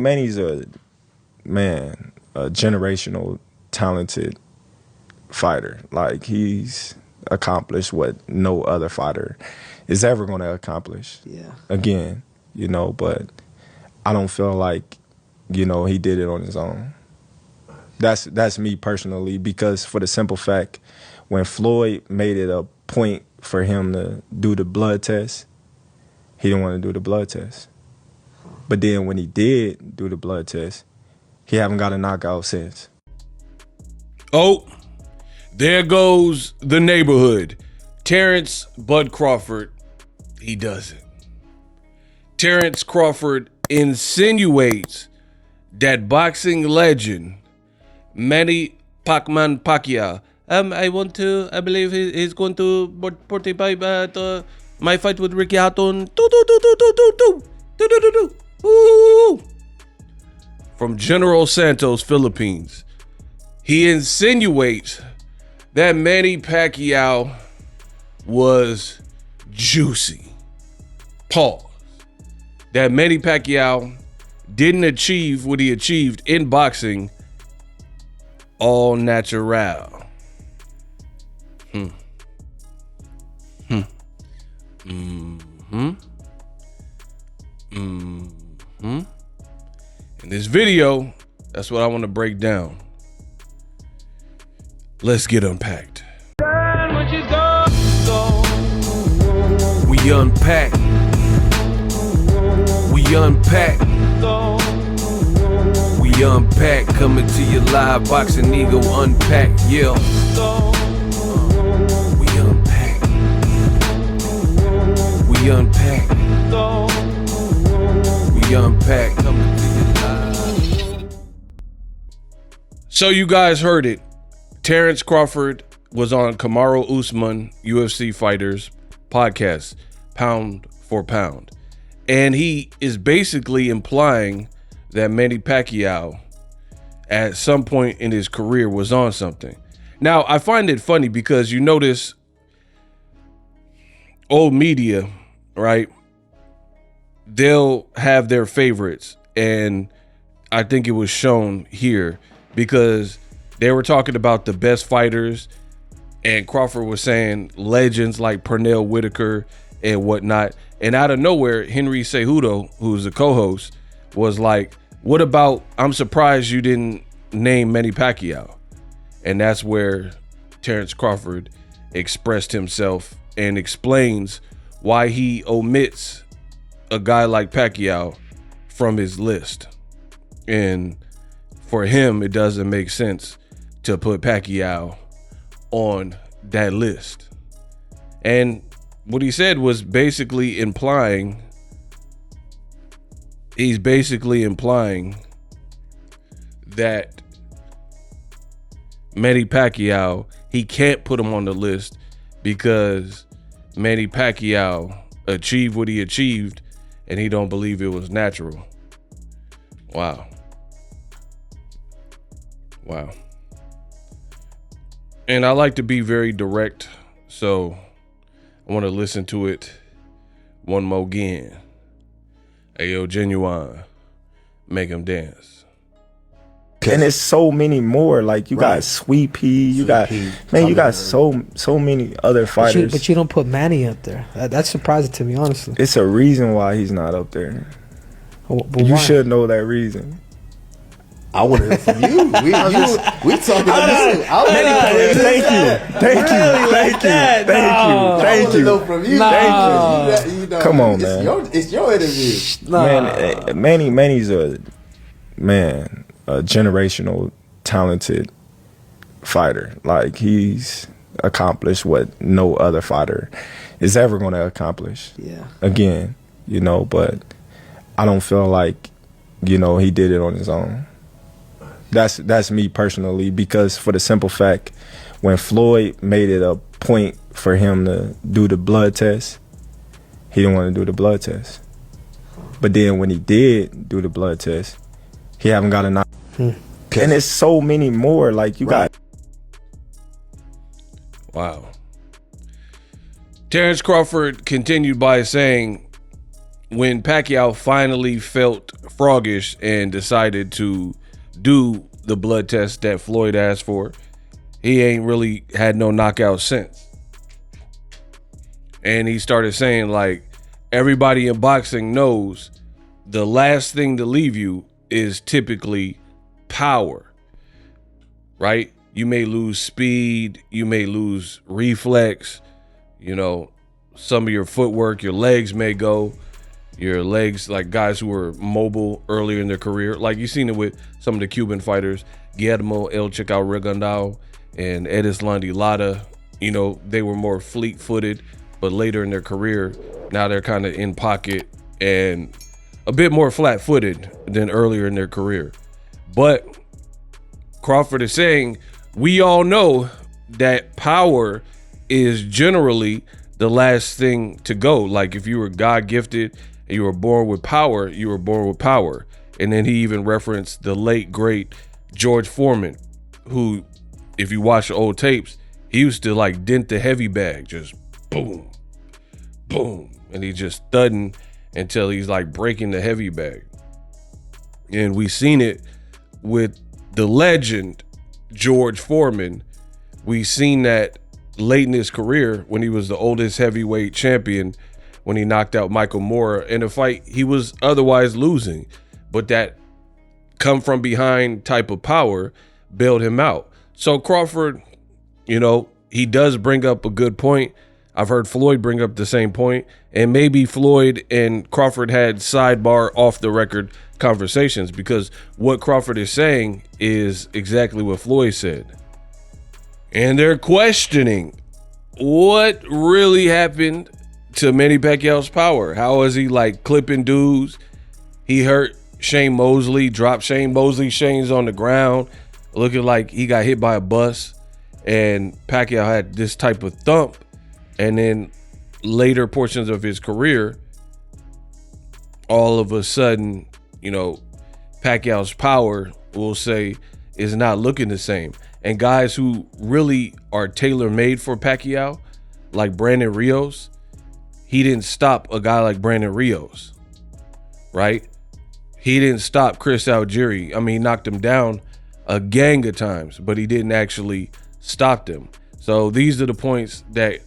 Manny's a generational talented fighter. Like, he's accomplished what no other fighter is ever going to accomplish. Yeah. Again, but I don't feel like, he did it on his own. That's me personally, because for the simple fact, when Floyd made it a point for him to do the blood test, he didn't want to do the blood test. But then when he did do the blood test, he haven't got a knockout since. Oh, there goes the neighborhood. Terence Bud Crawford, he doesn't. Terence Crawford insinuates that boxing legend Manny Pacquiao. I believe he's going to participate at my fight with Ricky Hatton. From General Santos, Philippines. He insinuates that Manny Pacquiao was juicy. Pause. That Manny Pacquiao didn't achieve what he achieved in boxing all natural. In this video, that's what I want to break down. Let's get unpacked. We unpack. We unpack. We unpack. Coming to you live, Boxing Ego Unpack. Yeah. We unpack. We unpack. We unpack. Coming to you live. So you guys heard it. Terence Crawford was on Kamaru Usman UFC Fighters podcast, Pound for Pound. And he is basically implying that Manny Pacquiao at some point in his career was on something. Now, I find it funny because you notice old media, right? They'll have their favorites. And I think it was shown here because they were talking about the best fighters, and Crawford was saying legends like Pernell Whitaker and whatnot. And out of nowhere, Henry Cejudo, who's the co-host, was like, what about, I'm surprised you didn't name Manny Pacquiao. And that's where Terence Crawford expressed himself and explains why he omits a guy like Pacquiao from his list. And for him, it doesn't make sense to put Pacquiao on that list. And what he said was basically implying, that Manny Pacquiao, he can't put him on the list because Manny Pacquiao achieved what he achieved and he don't believe it was natural. Wow. Wow. And I like to be very direct, so I want to listen to it one more again. Ayo, Genuine, make him dance. And there's so many more. Like, you got Sweet Pea, you got so many other fighters. But you don't put Manny up there. That's surprising to me, honestly. It's a reason why he's not up there. But you why? should know that reason. I want to hear from you. We talking to you. Thank you. Know from you. Thank you. Come on, man. It's your interview. Man, Manny's a generational talented fighter. Like, he's accomplished what no other fighter is ever going to accomplish. Yeah. Again, but I don't feel like, he did it on his own. That's me personally, because for the simple fact, when Floyd made it a point for him to do the blood test, he didn't want to do the blood test. But then when he did do the blood test, he haven't got enough. And there's so many more. Like, you got. Wow. Terence Crawford continued by saying, when Pacquiao finally felt froggish and decided to do the blood test that Floyd asked for, he ain't really had no knockout since. And he started saying, like, everybody in boxing knows the last thing to leave you is typically power, right? You may lose speed, you may lose reflex, you know, some of your footwork, your legs may go. Your legs, like guys who were mobile earlier in their career, like you've seen it with some of the Cuban fighters, Guillermo El Chico Rigondao and Edisland Lara. You know, they were more fleet-footed, but later in their career, now they're kind of in pocket and a bit more flat-footed than earlier in their career. But Crawford is saying, we all know that power is generally the last thing to go. Like if you were God-gifted and you were born with power, you were born with power. And then he even referenced the late, great George Foreman, who, if you watch the old tapes, he used to like dent the heavy bag, just boom, boom. And he just thudding until he's like breaking the heavy bag. And we seen it with the legend, George Foreman. We seen that late in his career when he was the oldest heavyweight champion, when he knocked out Michael Moorer in a fight he was otherwise losing, but that come from behind type of power bailed him out. So Crawford, you know, he does bring up a good point. I've heard Floyd bring up the same point, and maybe Floyd and Crawford had sidebar off the record conversations, because what Crawford is saying is exactly what Floyd said. And they're questioning what really happened to Manny Pacquiao's power. How is he like clipping dudes? He hurt Shane Mosley, dropped Shane Mosley. Shane's on the ground looking like he got hit by a bus. And Pacquiao had this type of thump. And then later portions of his career, all of a sudden, you know, Pacquiao's power, we'll say, is not looking the same. And guys who really are tailor-made for Pacquiao, like Brandon Rios, he didn't stop a guy like Brandon Rios, right? He didn't stop Chris Algieri. I mean, he knocked him down a gang of times, but he didn't actually stop them. So these are the points that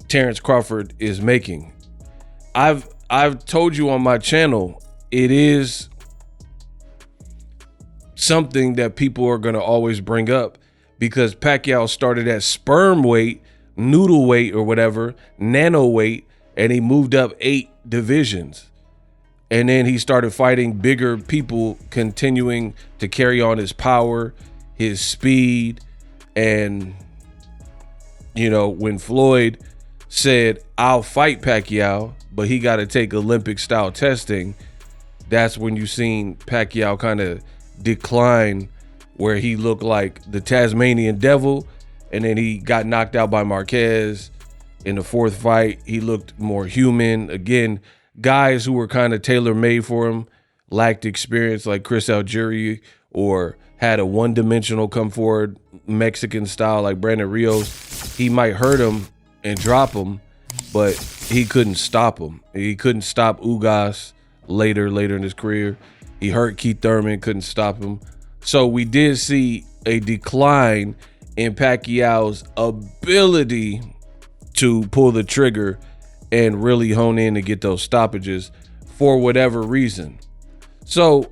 Terence Crawford is making. I've told you on my channel, it is something that people are going to always bring up, because Pacquiao started at sperm weight, noodle weight or whatever, nano weight, and he moved up 8 divisions. And then he started fighting bigger people, continuing to carry on his power, his speed. And, you know, when Floyd said, I'll fight Pacquiao, but he got to take Olympic style testing, that's when you seen Pacquiao kind of decline, where he looked like the Tasmanian devil. And then he got knocked out by Marquez in the 4th fight. He looked more human. Again, guys who were kind of tailor-made for him lacked experience, like Chris Algieri, or had a one-dimensional come forward Mexican style like Brandon Rios. He might hurt him and drop him, but he couldn't stop him. He couldn't stop Ugas later in his career. He hurt Keith Thurman, couldn't stop him. So we did see a decline in Pacquiao's ability to pull the trigger and really hone in to get those stoppages for whatever reason. So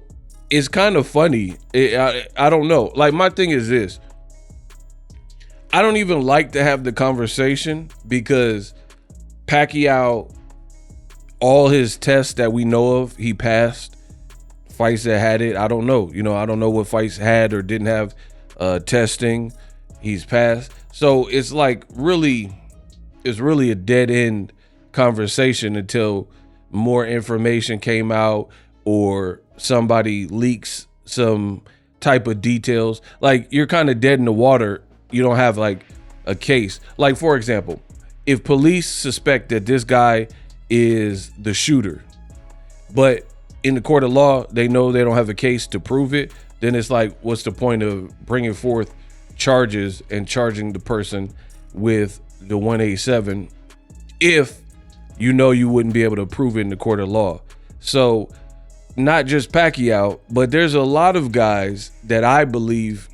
it's kind of funny. I don't know. Like, my thing is this. I don't even like to have the conversation, because Pacquiao, all his tests that we know of, he passed. Fights that had it, I don't know. You know, I don't know what fights had or didn't have testing. He's passed. So it's like really a dead end conversation until more information came out or somebody leaks some type of details. Like, you're kind of dead in the water. You don't have like a case. Like, for example, if police suspect that this guy is the shooter, but in the court of law, they know they don't have a case to prove it, then it's like, what's the point of bringing forth charges and charging the person with the 187 if you wouldn't be able to prove it in the court of law. So not just Pacquiao, but there's a lot of guys that I believe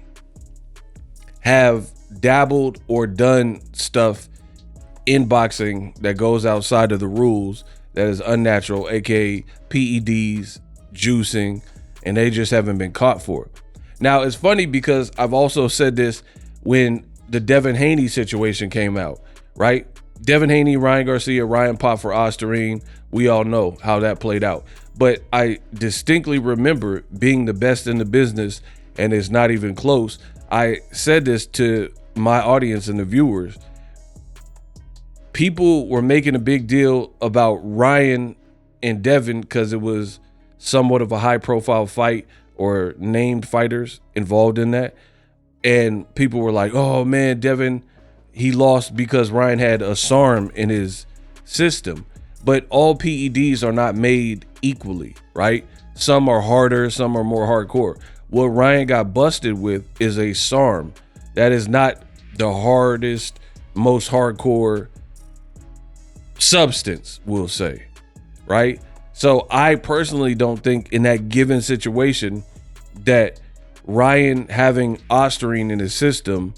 have dabbled or done stuff in boxing that goes outside of the rules, that is unnatural, aka PEDs, juicing, and they just haven't been caught for it. Now, it's funny because I've also said this when the Devin Haney situation came out, right? Devin Haney, Ryan Garcia, Ryan Pop for Osterine. We all know how that played out. But I distinctly remember being the best in the business, and it's not even close. I said this to my audience and the viewers. People were making a big deal about Ryan and Devin because it was somewhat of a high-profile fight or named fighters involved in that. And people were like, oh, man, Devin, he lost because Ryan had a SARM in his system. But all PEDs are not made equally, right? Some are harder, some are more hardcore. What Ryan got busted with is a SARM. That is not the hardest, most hardcore substance, we'll say, right? So I personally don't think in that given situation that Ryan having Osterine in his system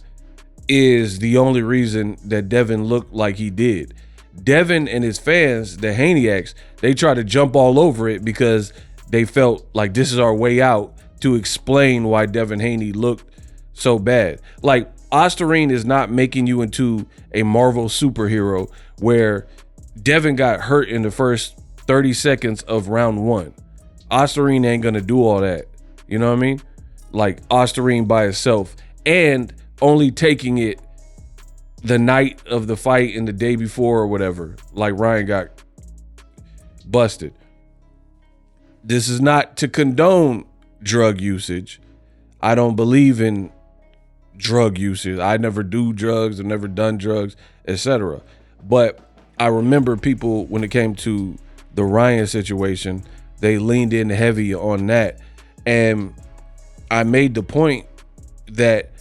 is the only reason that Devin looked like he did. Devin and his fans, the Haneyacks, they try to jump all over it because they felt like this is our way out to explain why Devin Haney looked so bad. Like, Osterine is not making you into a Marvel superhero where Devin got hurt in the first 30 seconds of round one. Osterine ain't gonna do all that. You know what I mean? Like, Osterine by itself, and only taking it the night of the fight and the day before or whatever, like Ryan got busted. This is not to condone drug usage. I don't believe in drug usage. I never do drugs. I've never done drugs, etc. But I remember people, when it came to the Ryan situation, they leaned in heavy on that. And I made the point that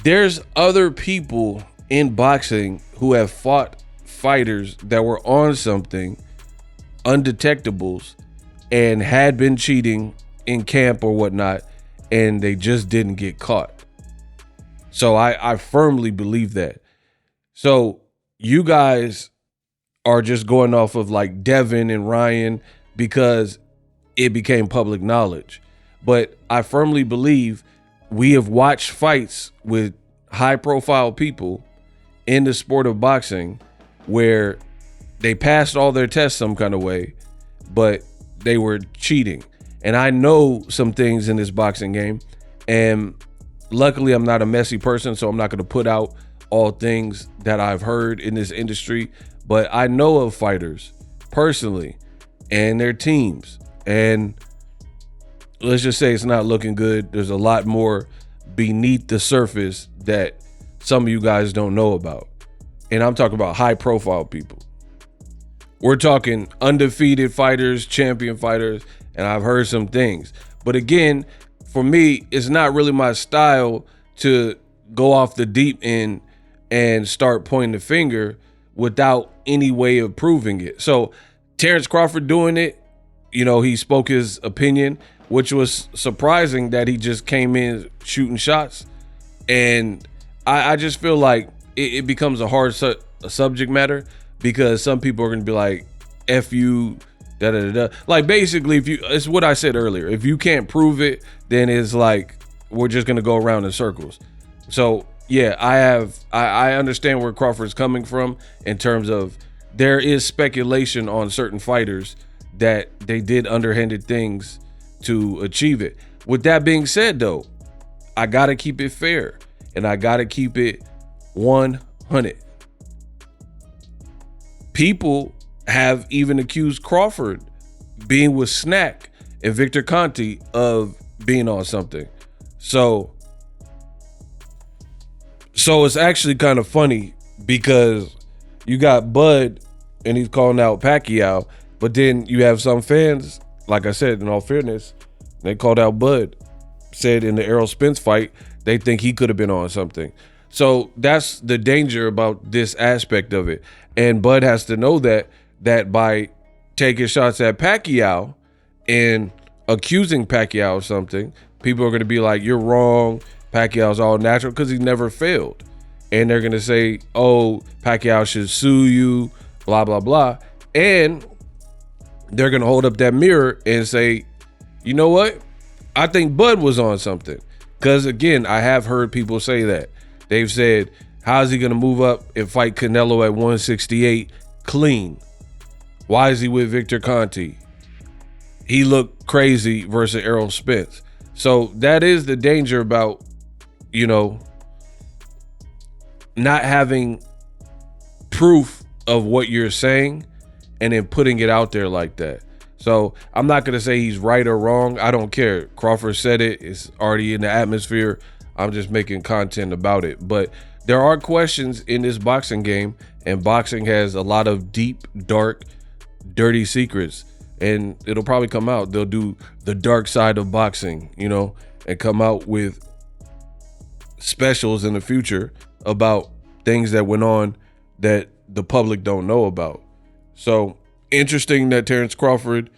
there's other people in boxing who have fought fighters that were on something, undetectables, and had been cheating in camp or whatnot, and they just didn't get caught. So I firmly believe that. So you guys are just going off of like Devin and Ryan because it became public knowledge. But I firmly believe we have watched fights with high profile people in the sport of boxing where they passed all their tests some kind of way, but they were cheating. And I know some things in this boxing game, and luckily I'm not a messy person, so I'm not going to put out all things that I've heard in this industry, but I know of fighters personally and their teams, and let's just say it's not looking good. There's a lot more beneath the surface that some of you guys don't know about. And I'm talking about high profile people. We're talking undefeated fighters, champion fighters, and I've heard some things. But again, for me, it's not really my style to go off the deep end and start pointing the finger without any way of proving it. So Terence Crawford doing it, you know, he spoke his opinion, which was surprising that he just came in shooting shots. And I just feel like it becomes a hard subject matter because some people are going to be like, F you, da-da-da-da. Like, basically, it's what I said earlier. If you can't prove it, then it's like, we're just going to go around in circles. So, yeah, I understand where Crawford's coming from in terms of there is speculation on certain fighters that they did underhanded things to achieve it. With that being said, though, I got to keep it fair and I got to keep it 100. People have even accused Crawford being with Snack and Victor Conti of being on something. So it's actually kind of funny because you got Bud and he's calling out Pacquiao, but then you have some fans, like I said, in all fairness, they called out Bud, said in the Errol Spence fight, they think he could have been on something. So that's the danger about this aspect of it. And Bud has to know that by taking shots at Pacquiao and accusing Pacquiao of something, people are going to be like, you're wrong. Pacquiao's all natural because he never failed. And they're going to say, oh, Pacquiao should sue you, blah, blah, blah. And they're going to hold up that mirror and say, you know what? I think Bud was on something. Because, again, I have heard people say that. They've said, how is he going to move up and fight Canelo at 168 clean? Why is he with Victor Conte? He looked crazy versus Errol Spence. So that is the danger about, you know, not having proof of what you're saying and then putting it out there like that. So I'm not going to say he's right or wrong. I don't care. Crawford said it. It's already in the atmosphere. I'm just making content about it. But there are questions in this boxing game, and boxing has a lot of deep, dark, dirty secrets, and it'll probably come out. They'll do the dark side of boxing, you know, and come out with specials in the future about things that went on that the public don't know about. So interesting that Terence Crawford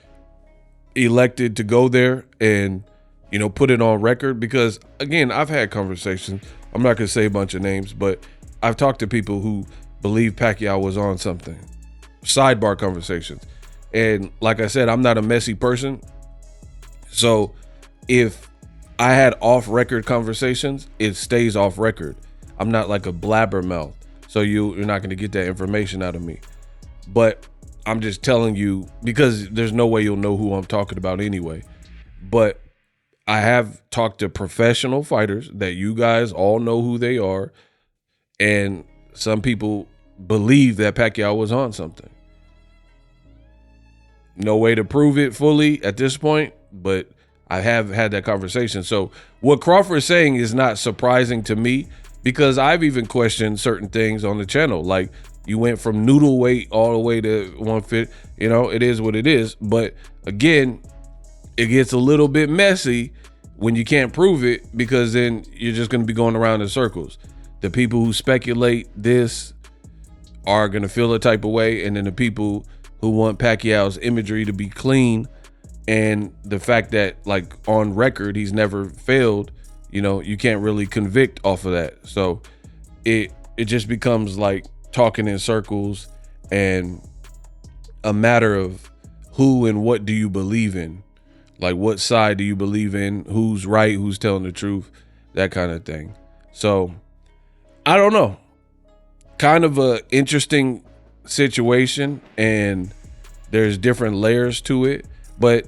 elected to go there and, you know, put it on record, because again, I've had conversations. I'm not going to say a bunch of names, but I've talked to people who believe Pacquiao was on something. Sidebar conversations. And like I said, I'm not a messy person. So if I had off-record conversations, it stays off record. I'm not like a blabbermouth. So you're not going to get that information out of me. But I'm just telling you, because there's no way you'll know who I'm talking about anyway. But I have talked to professional fighters that you guys all know who they are. And some people believe that Pacquiao was on something. No way to prove it fully at this point, but I have had that conversation. So what Crawford's saying is not surprising to me, because I've even questioned certain things on the channel. Like, you went from noodle weight all the way to 150. You know, it is what it is. But again, it gets a little bit messy when you can't prove it, because then you're just going to be going around in circles. The people who speculate this are going to feel a type of way, and then the people who want Pacquiao's imagery to be clean, and the fact that, like, on record he's never failed, you know, you can't really convict off of that. So it just becomes like talking in circles, and a matter of who and what do you believe in. Like, what side do you believe in? Who's right? Who's telling the truth? That kind of thing. So I don't know. Kind of a interesting situation, and there's different layers to it. But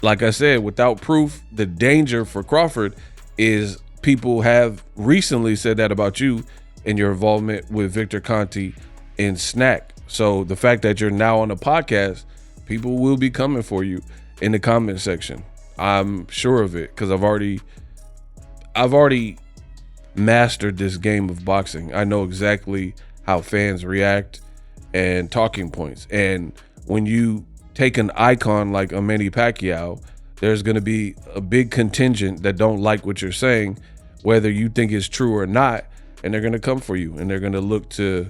like I said, without proof, the danger for Crawford is people have recently said that about you and your involvement with Victor Conte and Snack. So the fact that you're now on a podcast, people will be coming for you in the comment section. I'm sure of it, because I've already mastered this game of boxing. I know exactly how fans react and talking points. And when you take an icon like a Manny Pacquiao, there's going to be a big contingent that don't like what you're saying, whether you think it's true or not, and they're going to come for you, and they're going to look to,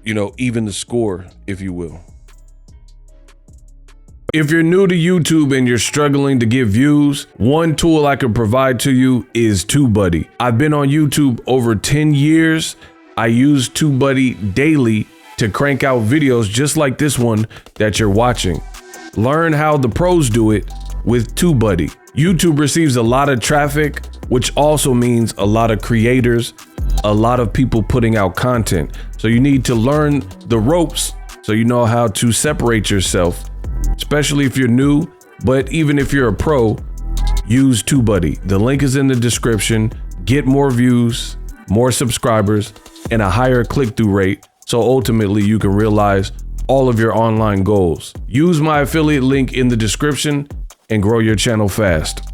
you know, even the score, if you will. If you're new to YouTube and you're struggling to get views, one tool I can provide to you is TubeBuddy. I've been on YouTube over 10 years. I use TubeBuddy daily to crank out videos just like this one that you're watching. Learn how the pros do it with TubeBuddy. YouTube receives a lot of traffic, which also means a lot of creators, a lot of people putting out content. So you need to learn the ropes so you know how to separate yourself, especially if you're new. But even if you're a pro, use TubeBuddy. The link is in the description. Get more views, more subscribers, and a higher click-through rate, so ultimately you can realize all of your online goals. Use my affiliate link in the description and grow your channel fast.